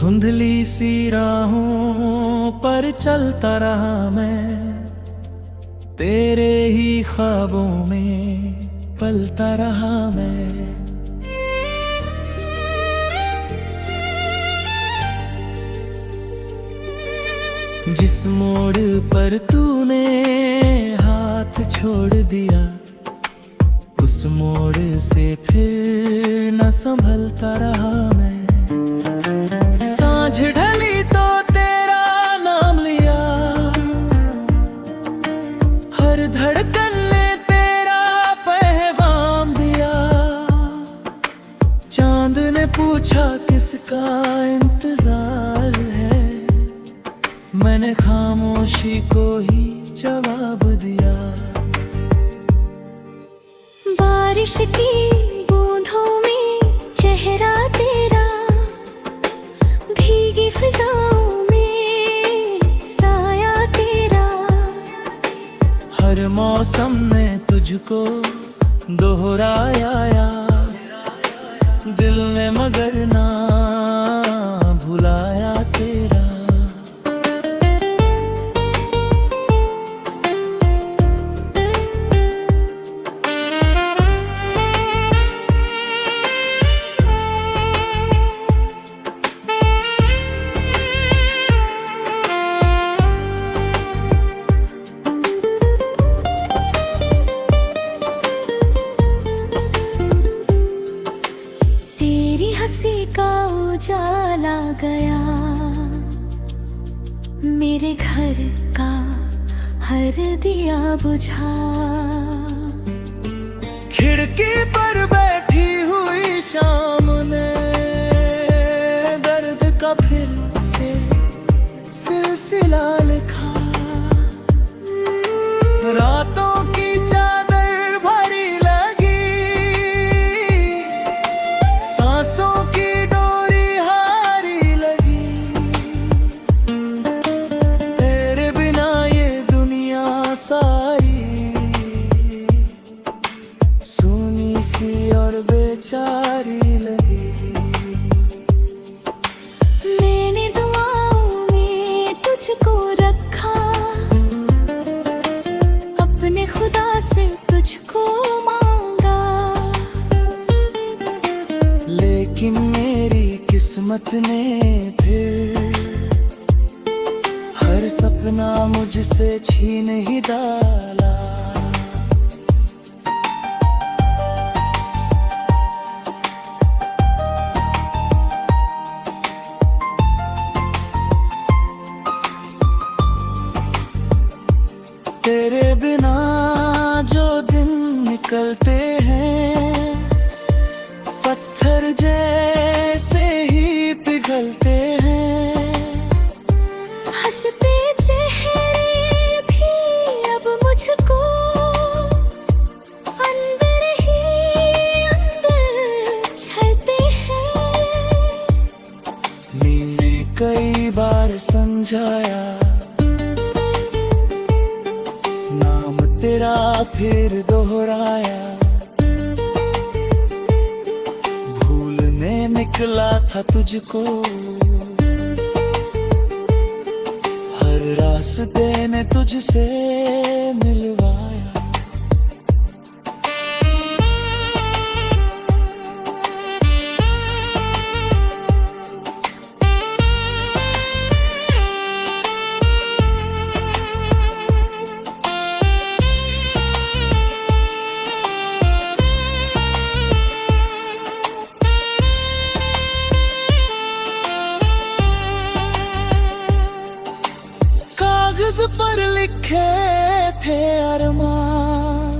धुंधली सी राहों पर चलता रहा मैं, तेरे ही ख्वाबों में पलता रहा मैं। जिस मोड़ पर तूने हाथ छोड़ दिया, उस मोड़ से फिर न संभलता रहा मैं। सांझ ढली तो तेरा नाम लिया, हर धड़कन ने तेरा पैगाम दिया। चांद ने पूछा किसका इंतजार है, मैंने खामोशी को ही जवाब दिया। बारिश की बूंदों में चेहरा तेरा, भीगी फिजाओं में साया तेरा। हर मौसम ने तुझको दोहराया, दिल ने मगर ना भुलाया तेरा। हंसी का उजाला गया, मेरे घर का हर दिया बुझा। खिड़की पर बैठी हुई शाम ने दर्द का फिर से सिलसिला लिखा। रातों की चादर भरी लगी, सांसों की डोरी हारी लगी। तेरे बिना ये दुनिया सारी सूनी सी और बेचारी लगी। मैंने दुआओं में तुझको रखा, अपने खुदा से तुझको मांगा। लेकिन मेरी किस्मत ने फिर हर सपना मुझसे छीन ही डाला। तेरे बिना जो दिन निकलते हैं, पत्थर जैसे ही पिघलते हैं। हंसते चेहरे भी अब मुझको अंदर ही अंदर छलते हैं। मैंने कई बार समझाया, नाम तेरा फिर दोहराया। भूलने निकला था तुझको, हर रास्ते ने तुझसे मिलवाया। कागज पर लिखे थे अरमान,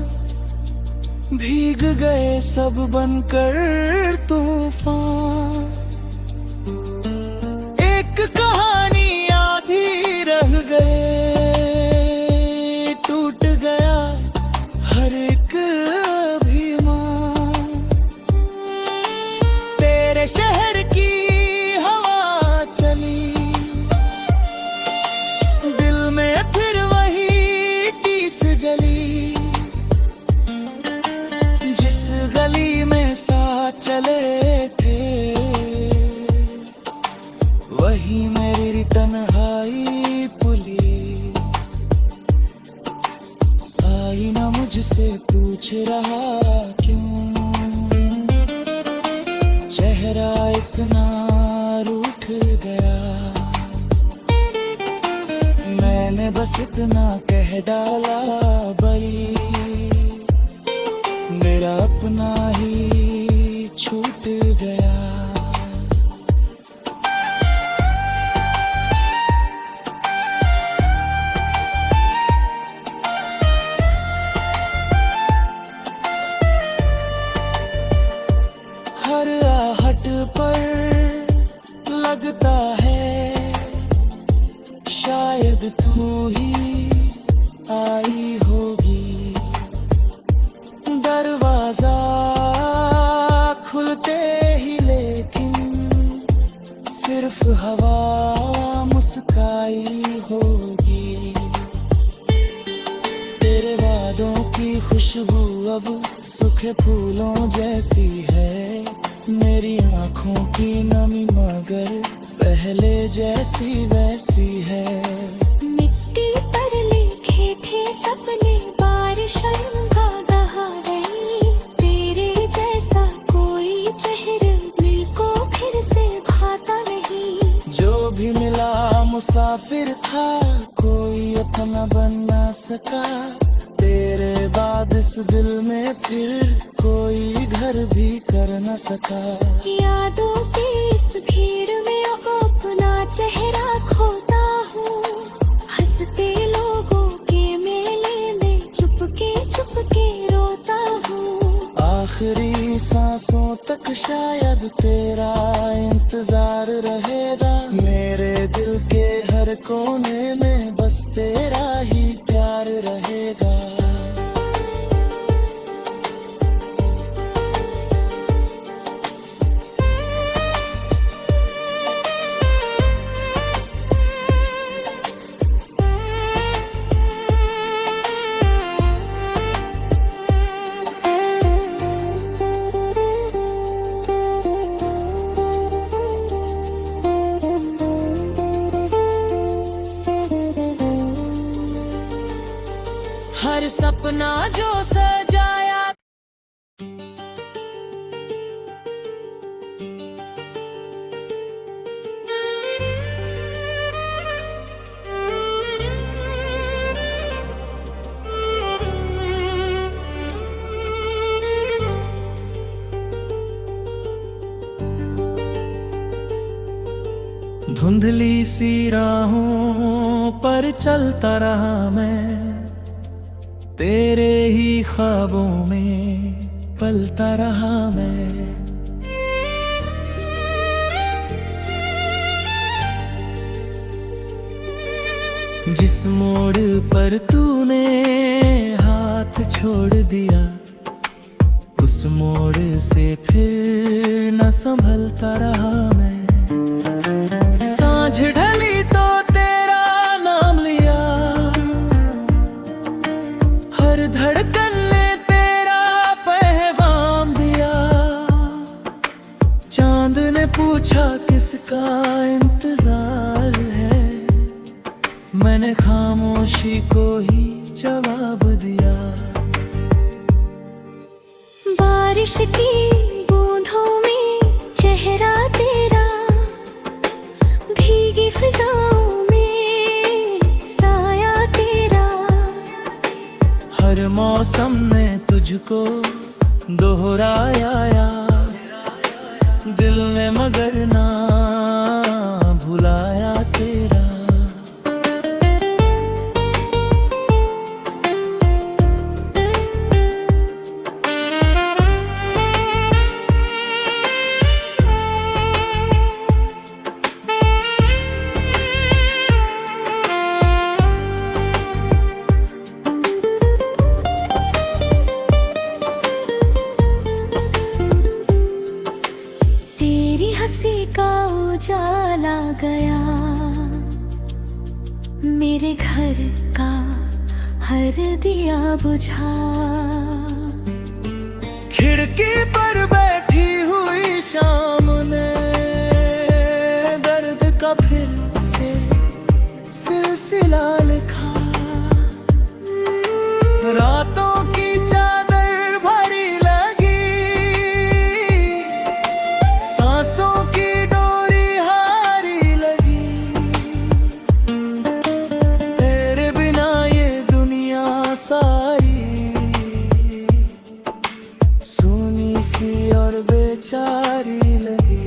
भीग गए सब बनकर तूफान। एक कहानी आधी रह गए, टूट गया हर एक अभिमान। तेरे शहर की हवा चली, दिल में फिर वही टीस जली। जिस गली में साथ चले थे, पूछ रहा क्यों, चेहरा इतना रूठ गया। मैंने बस इतना कह डाला, बड़ी मेरा अपना ही छूट गया। हर आहट पर लगता है शायद तू ही आई होगी। दरवाजा खुलते ही लेकिन सिर्फ हवा मुस्काई होगी। तेरे वादों की खुशबू अब सूखे फूलों जैसी है। मेरी आँखों की नमी मगर पहले जैसी वैसी है। मिट्टी पर लिखे थे सपने बारिश का बहा रही। तेरे जैसा कोई चेहरा दिल को फिर से भाता नहीं। जो भी मिला मुसाफिर था, कोई अपना बन ना सका। तेरे बाद इस दिल में फिर कोई घर भी कर न सका। यादों की इस भीड़ में अपना चेहरा खोता हूँ। हंसते लोगों के मेले में चुपके रोता हूँ। आखिरी सांसों तक शायद तेरा इंतजार रहेगा। मेरे दिल के हर कोने में बस तेरा ही प्यार रहेगा। हर सपना जो सजाया धुंधली सी राहों पर चलता रहा मैं। तेरे ही ख्वाबों में पलता रहा मैं। जिस मोड़ पर तूने हाथ छोड़ दिया, उस मोड़ से फिर न संभलता रहा मैं। सांझ ढली तो तेरा नाम लिया, हर धड़कन ने तेरा पैगाम दिया। चांद ने पूछा किसका इंतजार है, मैंने खामोशी को ही जवाब दिया। बारिश की बूंदों में चेहरा तेरा, भीगी फिजाओं में साया तेरा। हर मौसम ने तुझको दोहराया, दिल ने मगर ना भुलाया तेरा। हंसी का उजाला गया, मेरे घर का हर दिया बुझा। खिड़की पर बैठी हुई शाम ने दर्द का फिर से सिलसिला लिखा। रातों की चादर बेचारी लगी।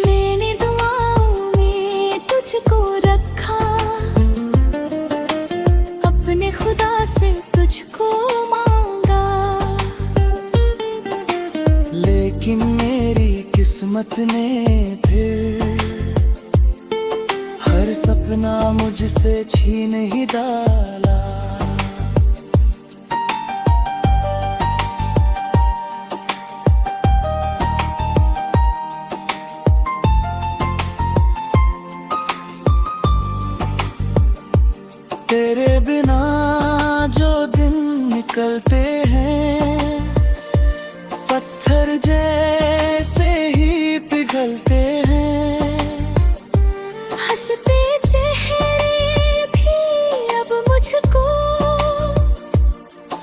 मैंने दुआओं में तुझको रखा, अपने खुदा से तुझको मांगा, लेकिन मेरी किस्मत ने फिर हर सपना मुझसे छीन ही डाला। तेरे बिना जो दिन निकलते हैं, पत्थर जैसे ही पिघलते हैं। हंसते चेहरे भी अब मुझको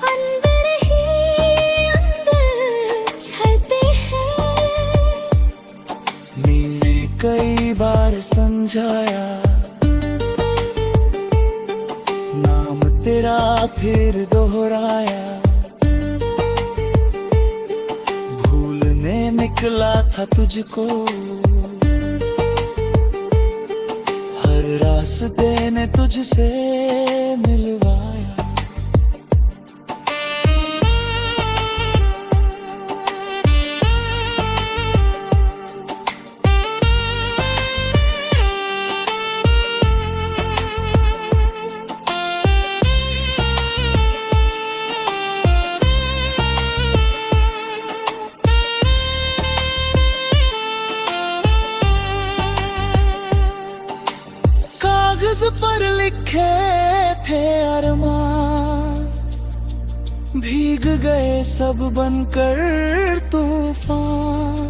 अंदर ही अंदर छलते हैं। मैंने कई बार समझाया, नाम तेरा फिर दोहराया, भूलने निकला था तुझको, हर रास्ते ने तुझसे मिलवाया। कागज पर लिखे थे अरमान, भीग गए सब बनकर तूफान।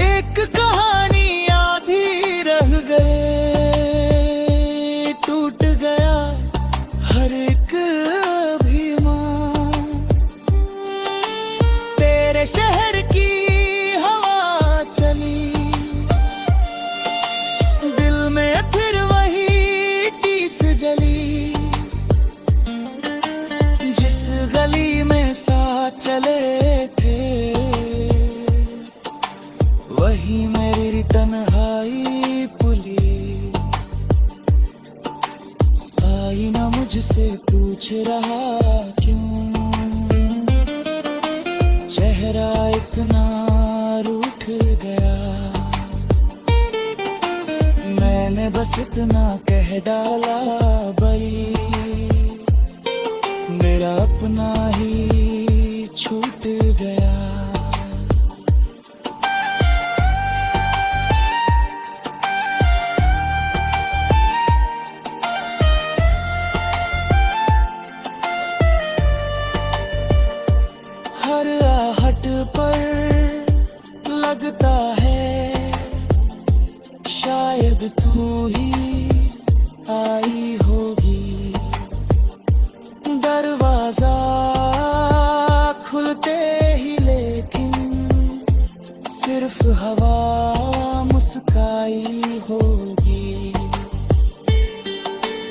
एक कहानी आधी रह गए, टूट गया हर एक अभिमान। तेरे शहर की हवा चली, दिल में फिर वही टीस जली। जिस गली में साथ चले थे, वही मेरी तन्हाई पुली। आईना मुझसे पूछ रहा क्यों, चेहरा इतना रूठ गया। मैंने बस इतना कह डाला, बड़ी मेरा अपना ही छूट गया। हर आहट पर लगता है शायद तू ही आई होगी। दरवाजा खुलते ही लेकिन सिर्फ हवा मुस्काई होगी।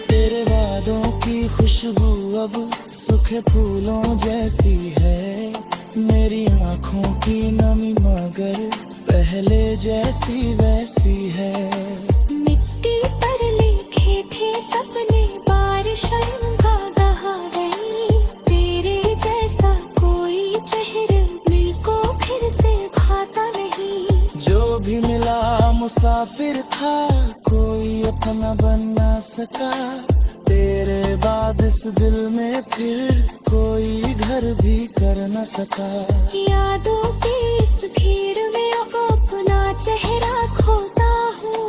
तेरे वादों की खुशबू अब सूखे फूलों जैसी है, मेरी आंखों की नमी मगर पहले जैसी वैसी है। मिट्टी पर लिखे थे सपने बारिश बहा गई, तेरे जैसा कोई चेहरा दिल को फिर से भाता नहीं। जो भी मिला मुसाफिर था, कोई अपना बन ना सका। तेरे बाद इस दिल में फिर कोई घर भी कर न सका। यादों की इस भीड़ में अपना चेहरा खोता हूँ,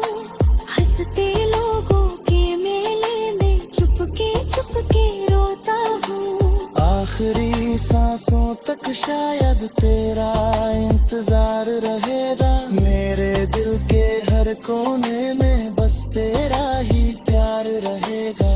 हंसते लोगों के मेले में चुपके रोता हूँ। आखिरी सांसों तक शायद तेरा इंतजार रहेगा, मेरे दिल के हर कोने में बस तेरा ही प्यार रहेगा।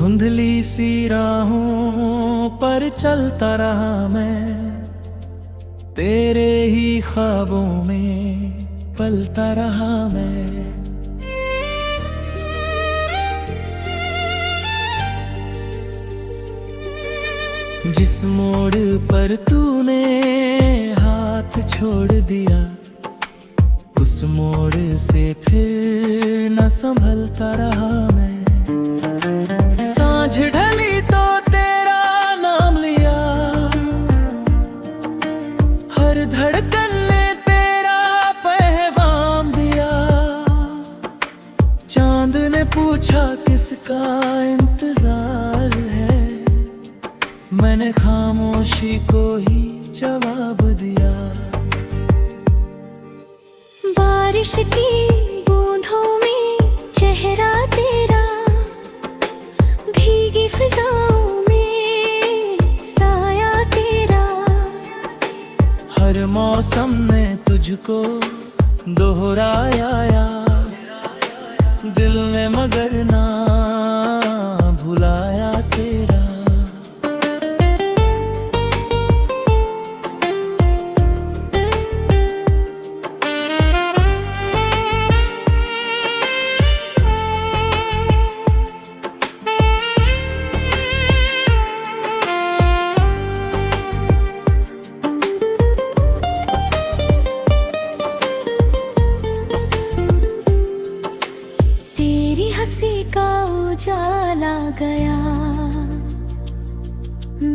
धुंधली सी राहों पर चलता रहा मैं, तेरे ही ख्वाबों में पलता रहा मैं। जिस मोड़ पर तूने हाथ छोड़ दिया, उस मोड़ से फिर न संभलता रहा मैं। सांझ ढली तो तेरा नाम लिया, हर धड़कन ने तेरा पैगाम दिया। चांद ने पूछा किसका इंतजार है, मैंने खामोशी को ही जवाब दिया। बारिश की बूंदों में चेहरा तेरा, भीगी फिजाओं में साया तेरा। हर मौसम ने तुझको दोहराया, दिल ने मगर ना भुलाया तेरा। हंसी का उजाला गया,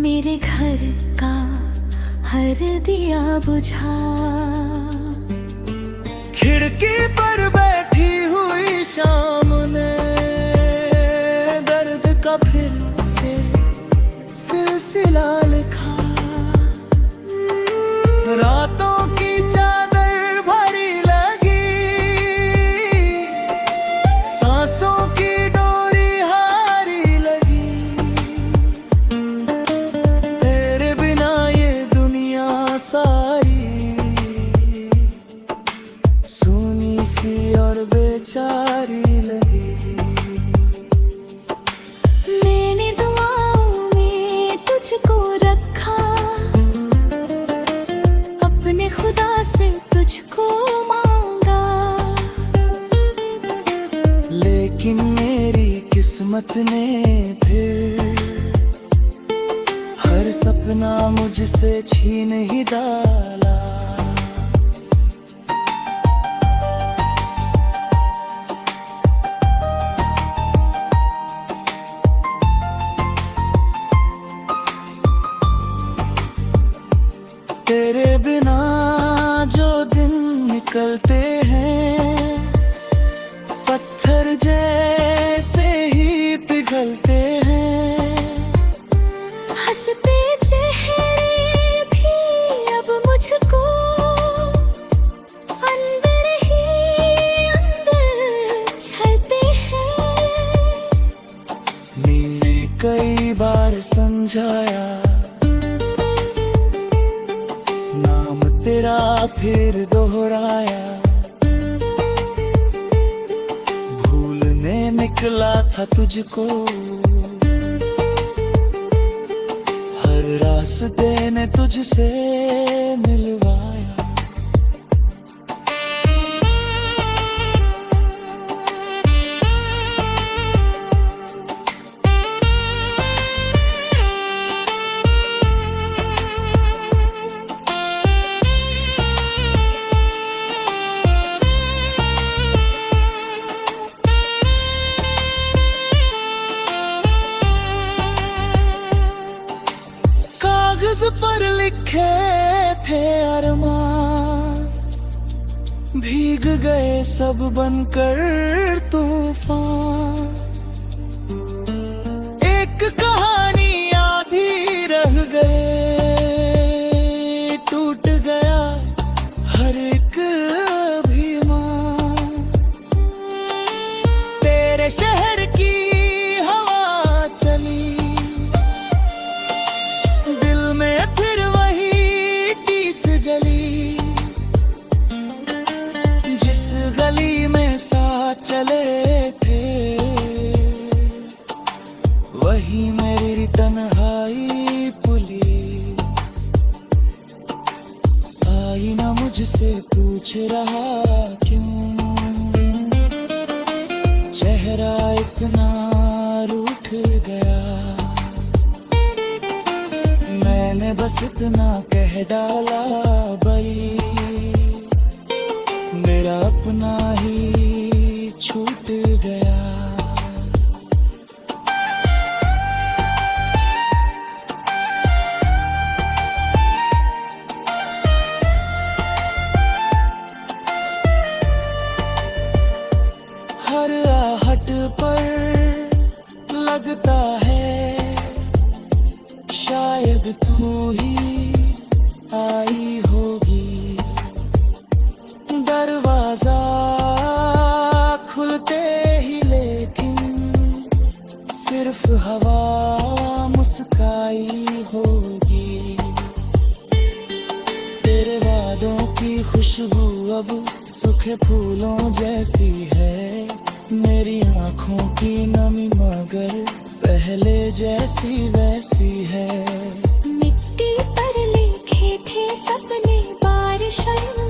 मेरे घर का हर दिया बुझा। खिड़की पर बैठी हुई शाम ने दर्द का फिर से सिलसिला लिखा। रातों की चादर भरी लगी, सांसों की डोरी हारी लगी। तेरे बिना ये दुनिया सारी सूनी सी और बेचारी लगी। मैंने दुआओं में तुझको रखा, अपने खुदा से तुझको मांगा। लेकिन मेरी किस्मत ने फिर हर सपना मुझसे छीन ही डाला। तेरे बिना जो दिन निकलते हैं, पत्थर जैसे ही पिघलते हैं। हंसते चेहरे भी अब मुझको अंदर ही अंदर छलते हैं। नींद ने कई बार समझाया, नाम तेरा फिर दोहराया। भूलने निकला था तुझको, हर रास्ते ने तुझसे मिलवाया। कागज पर लिखे थे अरमान, भीग गए सब बनकर तूफान। एक कहानी आधी रह गए, टूट गया हर एक अभिमान। तेरे शहर की हवा चली, दिल में फिर वही टीस जली। जिस गली में साथ चले थे, पूछ रहा क्यों, चेहरा इतना रूठ गया। मैंने बस इतना कह डाला, बड़ी मेरा अपना ही छूट गया। हर आहट पर लगता है शायद तू ही आई होगी। दरवाजा खुलते ही लेकिन सिर्फ हवा मुस्काई होगी। तेरे वादों की खुशबू अब सूखे फूलों जैसी है। मेरी आँखों की नमी मगर पहले जैसी वैसी है। मिट्टी पर लिखे थे सपने, बारिश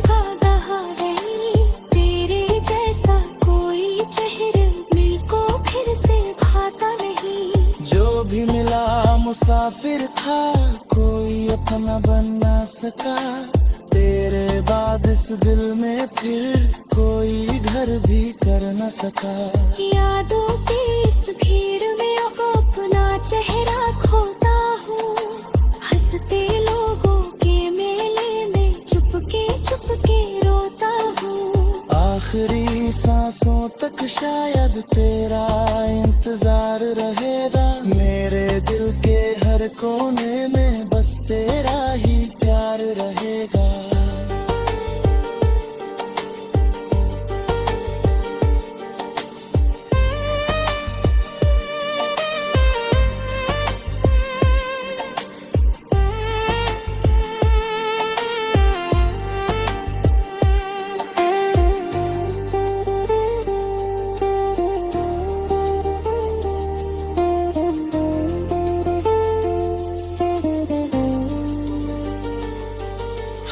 का बहा रही। तेरे जैसा कोई चेहरा दिल को फिर से भाता नहीं। जो भी मिला मुसाफिर था, कोई अपना बन ना सका। तेरे बाद इस दिल में फिर कोई घर भी कर न सका। यादों की इस भीड़ में अपना चेहरा खोता हूँ। हंसते लोगों के मेले में चुपके चुपके रोता हूँ। आखिरी सांसों तक शायद तेरा इंतजार रहेगा। मेरे दिल के हर कोने में बस तेरा ही प्यार रहेगा।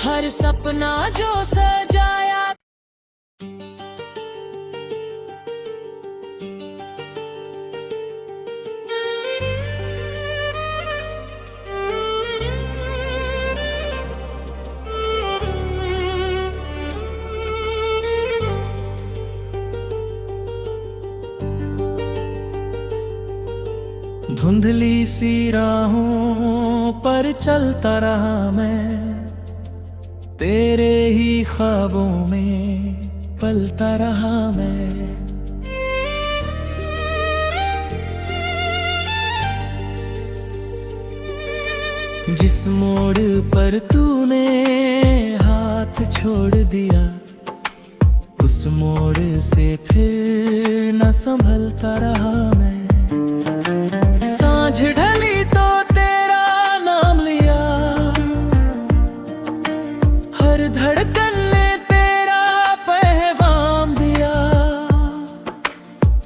हर सपना जो सजाया धुंधली सी राहों पर चलता रहा मैं। तेरे ही ख्वाबों में पलता रहा मैं। जिस मोड़ पर तूने हाथ छोड़ दिया, उस मोड़ से फिर न संभलता रहा मैं। सांझ ढली तो तेरा नाम लिया, हर धड़कन ने तेरा पैगाम दिया।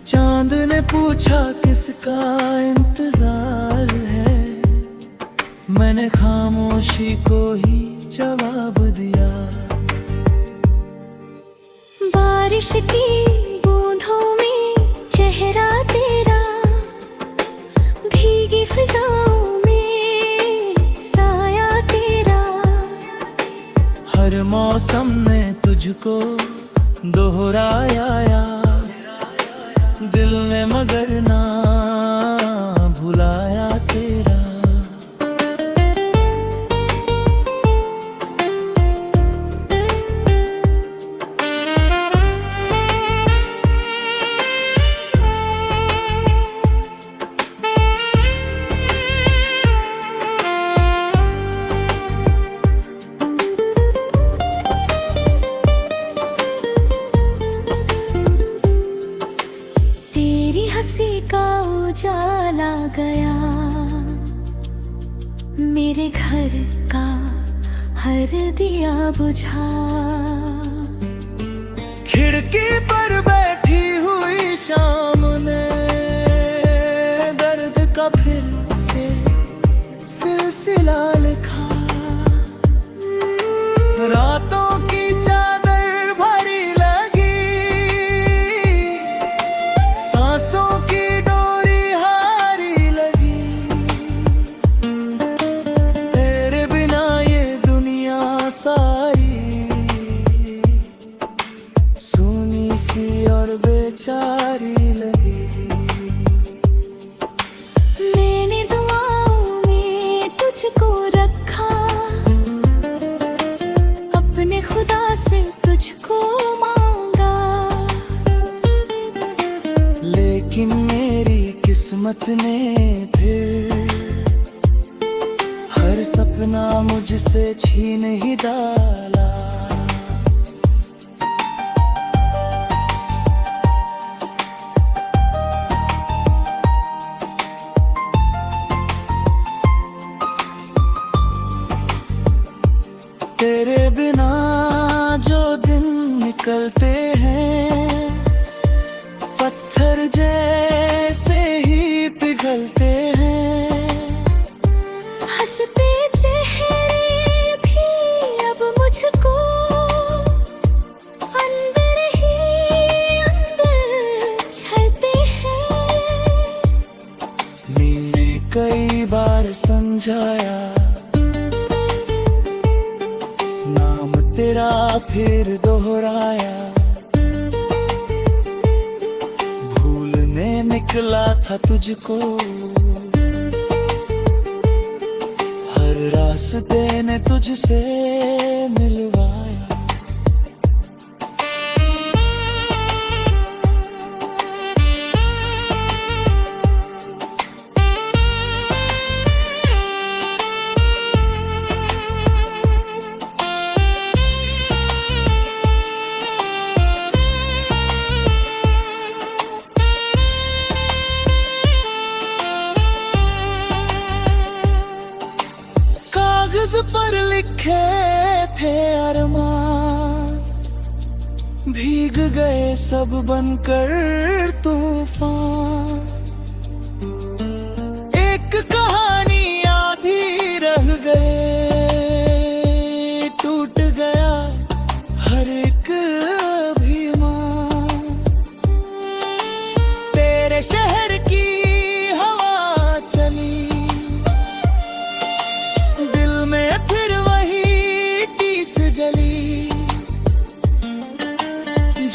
चांद ने पूछा किसका इंतजार है, मैंने खामोशी को ही जवाब दिया। बारिश की बूंदों में चेहरा तेरा, भीगी फिजाओं में साया तेरा। हर मौसम ने तुझको दोहराया, दिल ने मगर ना भुलाया तेरा। हंसी का उजाला गया, मेरे घर का हर दिया बुझा। खिड़की पर बैठी हुई शाम ने दर्द का फिर से सिलसिला लिखा। रातों की चादर बेचारी लगी। मैंने दुआओं में तुझको रखा, अपने खुदा से तुझको मांगा, लेकिन मेरी किस्मत ने फिर हर सपना मुझसे छीन ही डाला। तेरे बिना जो दिन निकलते हैं, पत्थर जैसे ही पिघलते हैं। हंसते चेहरे भी अब मुझको अंदर ही अंदर छलते हैं। मैंने कई बार समझाया, नाम तेरा फिर दोहराया, भूलने निकला था तुझको, हर रास्ते ने तुझसे मिलवाया। कागज पर लिखे थे अरमान, भीग गए सब बनकर तूफान। एक कहानी आधी रह गए, टूट गया हर एक अभिमान। तेरे शहर की हवा चली, दिल में फिर वही टीस जली।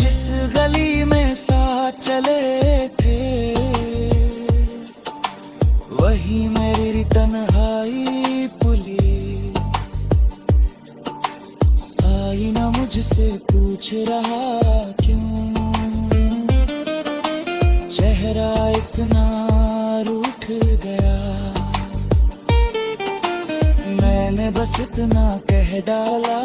जिस गली में साथ चले थे, वही मेरी तन्हाई पुली। आईना मुझसे पूछ रहा क्यों, चेहरा इतना रूठ गया। मैंने बस इतना कह डाला,